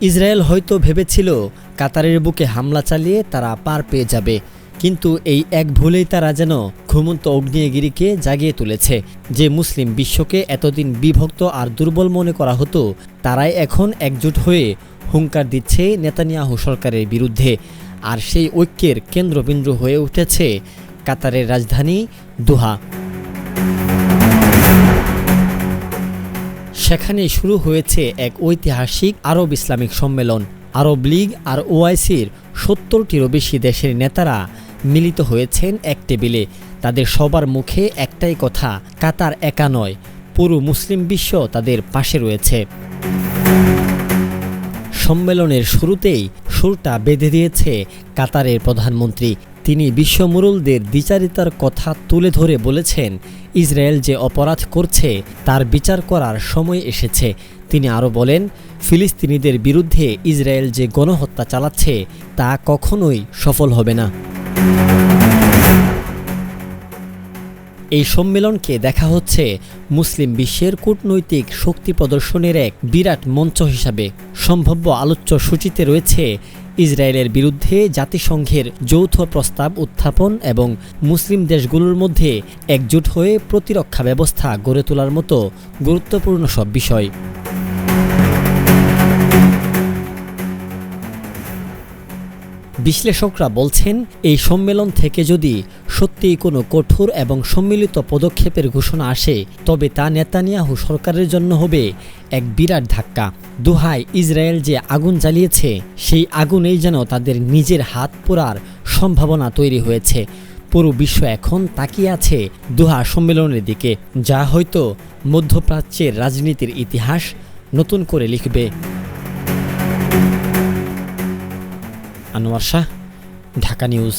Israel হয়তো ভেবেছিল কাতারের বুকে হামলা চালিয়ে তারা পার পেয়ে যাবে, কিন্তু এই এক ভুলেই তারা যেন ঘুমন্ত আগ্নেয়গিরিকে জাগিয়ে তুলেছে। যে মুসলিম বিশ্বকে এতদিন বিভক্ত আর দুর্বল মনে করা হতো, তারাই এখন একজোট হয়ে হুঙ্কার দিচ্ছে নেতানিয়াহু সরকারের বিরুদ্ধে। আর সেই ঐক্যের কেন্দ্রবিন্দু হয়ে উঠেছে কাতারের রাজধানী দোহা। সেখানে শুরু হয়েছে এক ঐতিহাসিক আরব ইসলামিক সম্মেলন। আরব লীগ আর ওআইসির ৭০টিরও বেশি দেশের নেতারা মিলিত হয়েছেন এক টেবিলে। তাদের সবার মুখে একটাই কথা, কাতার একা নয়, পুরো মুসলিম বিশ্ব তাদের পাশে রয়েছে। সম্মেলনের শুরুতেই সুরটা বেঁধে দিয়েছে কাতারের প্রধানমন্ত্রী। তিনি বিশ্বমুরুলদের দ্বিচারিতার কথা তুলে ধরে বলেছেন, ইসরায়েল যে অপরাধ করছে তার বিচার করার সময় এসেছে। তিনি আরও বলেন, ফিলিস্তিনিদের বিরুদ্ধে ইসরায়েল যে গণহত্যা চালাচ্ছে তা কখনোই সফল হবে না। এই সম্মেলনকে দেখা হচ্ছে মুসলিম বিশ্বের কূটনৈতিক শক্তি প্রদর্শনের এক বিরাট মঞ্চ হিসাবে। সম্ভাব্য আলোচ্য সূচিতে রয়েছে ইসরায়েলের বিরুদ্ধে জাতিসংঘের যৌথ প্রস্তাব উত্থাপন এবং মুসলিম দেশগুলোর মধ্যে একজোট হয়ে প্রতিরক্ষা ব্যবস্থা গড়ে তোলার মতো গুরুত্বপূর্ণ সব বিষয়। বিশ্লেষকরা বলছেন, এই সম্মেলন থেকে যদি সত্যিই কোনো কঠোর এবং সম্মিলিত পদক্ষেপের ঘোষণা আসে, তবে তা নেতানিয়াহু সরকারের জন্য হবে এক বিরাট ধাক্কা। দোহায় ইসরায়েল যে আগুন জ্বালিয়েছে, সেই আগুনেই যেন তাদের নিজের হাত পোড়ার সম্ভাবনা তৈরি হয়েছে। পুরো বিশ্ব এখন তাকিয়ে আছে দোহা সম্মেলনের দিকে, যা হয়তো মধ্যপ্রাচ্যের রাজনীতির ইতিহাস নতুন করে লিখবে। আনোয়ার শাহ, ঢাকা নিউজ।